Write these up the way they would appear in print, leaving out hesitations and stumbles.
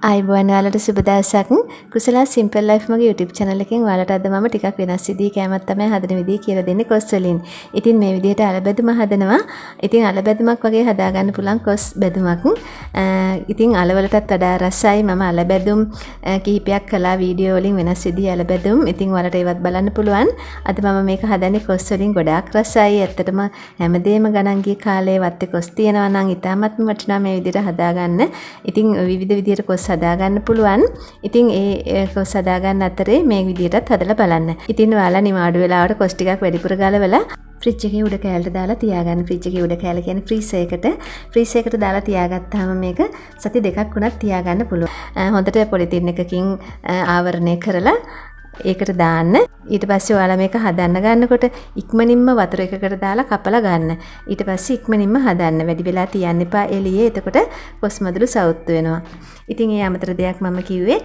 අයිබෝන් ඔයාලට සුබ දවසක්. කුසලා සිම්පල් ලයිෆ් මගේ YouTube channel එකෙන් ඔයාලට අද මම ටිකක් වෙනස් විදිහේ කෑමක් තමයි හදන විදිහ කියලා දෙන්නේ කොස් වලින්. ඉතින් මේ විදිහට අලබැදුම හදනවා. ඉතින් අලබැදුමක් වගේ හදා ගන්න පුළුවන් කොස් බැදුමක්. ඉතින් අලවලටත් වඩා රසයි. මම අලබැදුම් කිහිපයක් කළා වීඩියෝ වලින් වෙනස් විදිහේ අලබැදුම්. ඉතින් ඔයාලට ඒවත් බලන්න පුළුවන්. අද මම මේක හදන්නේ කොස් වලින් ගොඩාක් රසයි. ඇත්තටම හැමදේම ගණන් ගිය කාලේ වත්තේ කොස් තියනවා නම් ඉතාමත්ම වටිනවා මේ විදිහට හදා ගන්න. ඉතින් විවිධ විදිහට කොස් හදා ගන්න පුළුවන්. ඉතින් ඒ කොස් හදා ගන්න අතරේ මේ විදිහටත් හදලා බලන්න. ඉතින් ඔයාලා නිමාඩු වෙලාවට කොස් ටිකක් වැඩිපුර ගලවලා ෆ්‍රිජ් එකේ උඩ කෑල්ලට දාලා තියාගන්න. ෆ්‍රිජ් එකේ උඩ කෑල්ල කියන්නේ ෆ්‍රීසර් එකට දාලා තියාගත්තාම මේක සති දෙකක් වුණත් තියාගන්න පුළුවන්. හොඳට පොලිතින් එකකින් ආවරණය කරලා ඒකට දාන්න. ඊට පස්සේ ඔයාලා මේක හදන්න ගන්නකොට ඉක්මනින්ම වතුර එකකට දාලා කපලා ගන්න. ඊට පස්සේ ඉක්මනින්ම හදන්න. වැඩි වෙලා තියන්න එපා එළියේ. එතකොට කොස් මදුළු සවුත් වෙනවා. ඉතින් ඒ අමතර දෙයක් මම කිව්වේ.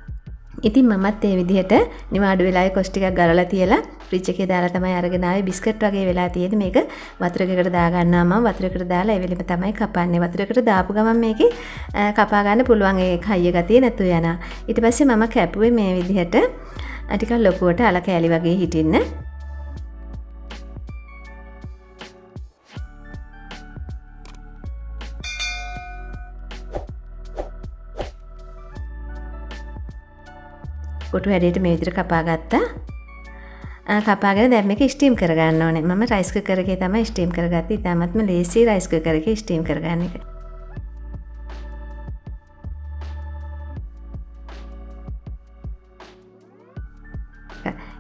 ඉතින් මමත් මේ විදිහට නිවාඩු වෙලාවේ කොස් ටිකක් ගලවලා තියලා ෆ්‍රිජ් එකේ දාලා තමයි අරගෙන ආවේ. බිස්කට් වගේ වෙලා තියෙන්නේ. මේක වතුර එකකට දා ගන්නවා මම. වතුර එකට දාලා ඒ වෙලෙම තමයි කපන්නේ. වතුර එකට දාපු ගමන් මේකේ කපා ගන්න පුළුවන්. ඒ කයිය ගතිය නැතු වෙනවා. ඊට පස්සේ මම කැපුවේ මේ විදිහට ටිකක් ලොකුවට අල කෑලි වගේ හිටින්න. කොටු හැඩයට මේ විදිහට කපා ගත්තා. කපාගෙන දැන් මේක ස්ටීම් කරගන්න ඕනේ. මම රයිස් කුකර් එකේ තමයි ස්ටීම් කරගත්තේ. ඉතාමත්ම ලේසි රයිස් කුකර් එකේ ස්ටීම් කරගන්න එක.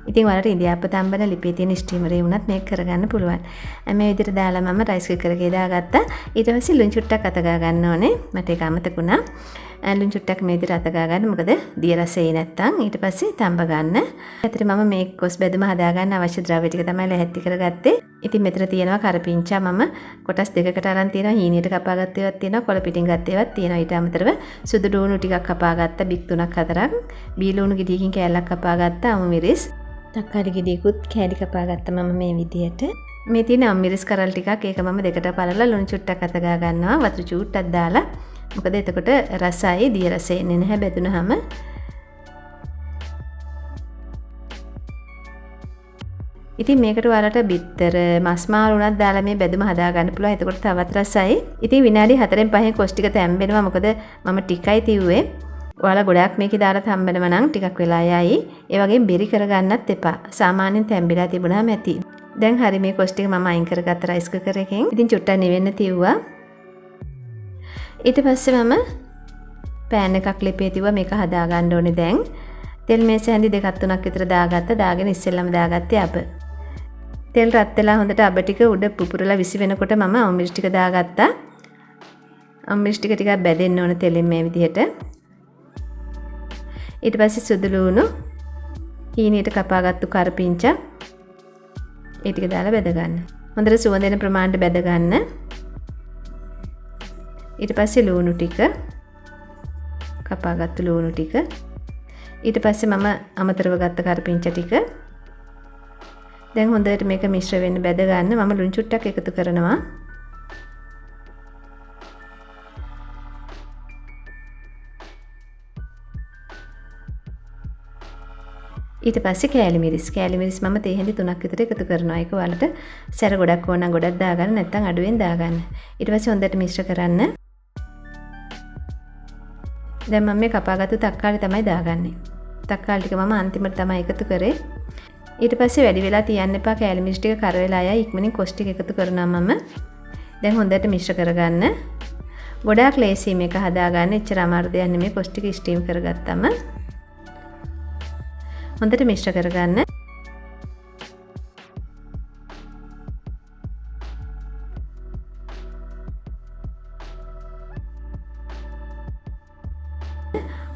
ඉතින් ඔයාලට ඉන්දියාප්ප තම්බන ලිපේ තියෙන ස්ටීමරේ වුණත් මේක කරගන්න පුළුවන්. මේ විදිහට දාලා මම රයිස් කුකර් එකේ දාගත්තා. ඊට පස්සේ ලුණු චුට්ටක් අත ගා ගන්න ඕනේ. මට ඒක අමතක වුණා. ලුණු චුට්ටක් මේ විදිහට අත ගා ගන්න. මොකද දිය රසෙයි නැත්තම්. ඊට පස්සේ තම්බ ගන්න. ඇත්තට මම මේ කොස් බැදුම හදා ගන්න අවශ්‍ය ද්‍රව්‍ය ටික තමයි ලැහැත්ති කරගත්තේ. ඉතින් මෙතන තියෙනවා කරපිංචා. මම කොටස් දෙකකට අරන් තියෙනවා. හීනියට කපාගත්ත ඒවාත් තියෙනවා. කොළ පිටින් ගත්ත ඒවාත් තියෙනවා. ඊට අමතරව සුදු ලුණු ටිකක් කපා ගත්තා. බික් 3ක් 4ක්. බී ලුණු ගෙඩියකින් කෑල්ලක් කපා ගත්තා. අමු මිරිස් තක්කාලි ගෙඩියකුත් කෑලි කපා ගත්තා මම මේ විදියට. මේ තියෙන අම්මිරිස් කරල් ටිකක් ඒක මම දෙකට පළලා ලුණු චුට්ටක් අත ගා ගන්නවා. වතුර චූට්ටක් දාලා. මොකද එතකොට රසයි දිය රසෙ එන්නේ නැහැ බෙදුනහම. ඉතින් මේකට ඔයාලට බිත්තර මස් මාළු උනත් දාලා මේ බෙදුම හදා ගන්න පුළුවන්. එතකොට තවත් රසයි. ඉතින් විනාඩි 4න් 5න් කොස් ටික තැම්බෙනවා. මොකද මම ටිකයි තියුවේ. ඔයාලා ගොඩාක් මේකේ දාලා තම්බනවා නම් ටිකක් වෙලා යයි. ඒ වගේම බෙරි කරගන්නත් එපා. සාමාන්‍යයෙන් තැම්බිලා තිබුණාම ඇති. දැන් හරි මේ කොස් ටික මම අයින් කරගත්ත රයිස් කුකර් එකෙන්. ඉතින් චුට්ටක් නිවෙන්න තියුවා. ඊට පස්සේ මම පෑන් එකක් ලිපේ තියුවා මේක හදා ගන්න ඕනේ දැන්. තෙල් මේස හැඳි දෙකක් තුනක් විතර දාගත්තා. දාගෙන ඉස්සෙල්ලම දාගත්තේ අබ. තෙල් රත් වෙලා හොඳට අබ ටික උඩ පුපුරලා විසි වෙනකොට මම අම්මිරිස් ටික දාගත්තා. අම්මිරිස් ටික ටිකක් බැදෙන්න ඕන තෙලෙන් මේ විදිහට. ඊට පස්සේ සුදු ලුණු හීනියට කපාගත්තු කරපිංචා ඒ ටික දාලා බෙද ගන්න. හොඳට සුවඳ එන ප්‍රමාණයට බෙද ගන්න. ඊට පස්සේ ලුණු ටික කපාගත්තු ලුණු ටික ඊට පස්සේ මම අමතරව ගත්ත කරපිංචා ටික දැන් හොඳට මේක මිශ්‍ර වෙන්න බෙද ගන්න. මම ලුණු චුට්ටක් එකතු කරනවා. ඊට පස්සේ කෑලි මිරිස් මම තේ හැඳි 3ක් විතර එකතු කරනවා. ඒක ඔයාලට සැර ගොඩක් ඕන නම් ගොඩක් දාගන්න නැත්නම් අඩුවෙන් දාගන්න. ඊට පස්සේ හොඳට මිශ්‍ර කරන්න. දැන් මම මේ කපාගත්තු තක්කාලි තමයි දාගන්නේ. තක්කාලි ටික මම අන්තිමට තමයි එකතු කරේ. ඊට පස්සේ වැඩි වෙලා තියන්න එපා. කෑලි මිරිස් ටික කර වෙලා යයි. ඉක්මනින් කොස් ටික එකතු කරනවා මම. දැන් හොඳට මිශ්‍ර කරගන්න. ගොඩාක් ලේසි මේක හදාගන්න. එච්චර අමාරු දෙයක් නෙමෙයි. කොස් ටික ස්ටීම් කරගත්තම හොඳට මිශ්‍ර කරගන්න.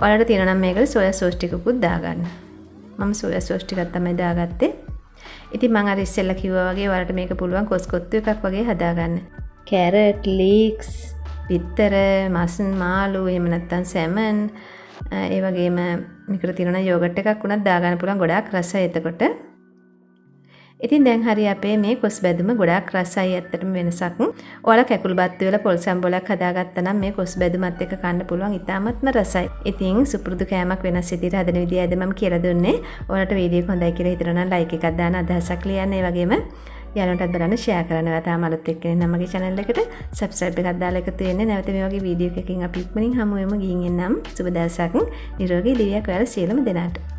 ඔයාලට තියෙනවා නම් මේකට සෝයා සෝස් ටිකකුත් දාගන්න. මම සෝයා සෝස් ටිකක් තමයි දාගත්තේ. ඉතින් මම අර ඉස්සෙල්ලා කිව්වා වගේ ඔයාලට මේක පුළුවන් කොස් කොත්තු එකක් වගේ හදාගන්න. කැරට්, ලීක්ස්, බිත්තර, මස් මාළු, එහෙම නැත්නම් සැමන් ඒ වගේම මේකට තියෙනවා යෝගට් එකක් උනත් දාගන්න පුළුවන්. ගොඩාක් රසයි එතකොට. ඉතින් දැන් හරි අපේ මේ කොස් බැදුම ගොඩාක් රසයි ඇත්තටම වෙනසක්. ඔයාලා කැකුළු බත් වල පොල් සම්බෝලක් හදාගත්තා නම් මේ කොස් බැදුමත් එක්ක කන්න පුළුවන් ඉතාමත්ම රසයි. ඉතින් සුපුරුදු කෑමක් වෙනස් විදිහට හදන විදිය අද මම කියලා දුන්නේ. ඔයාලට වීඩියෝ එක හොඳයි කියලා හිතනවා නම් ලයික් එකක් දාන්න අදහසක් ලියන්න. ඒ වගේම යාළුවන්ටත් බලන්න ෂෙයා කරන්න. ඔයා තාම අලුත් එක්කෙනෙක් නම් මගේ channel එකට subscribe එකක් දාලා එකතු වෙන්න. නැවත මේ වගේ වීඩියෝ එකකින් අපි ඉක්මනින් හමු වෙමු. ගිහින් එන්නම්. සුබ දවසක්. නිරෝගී දිවියක් ඔයාලා සියලුම දෙනාට.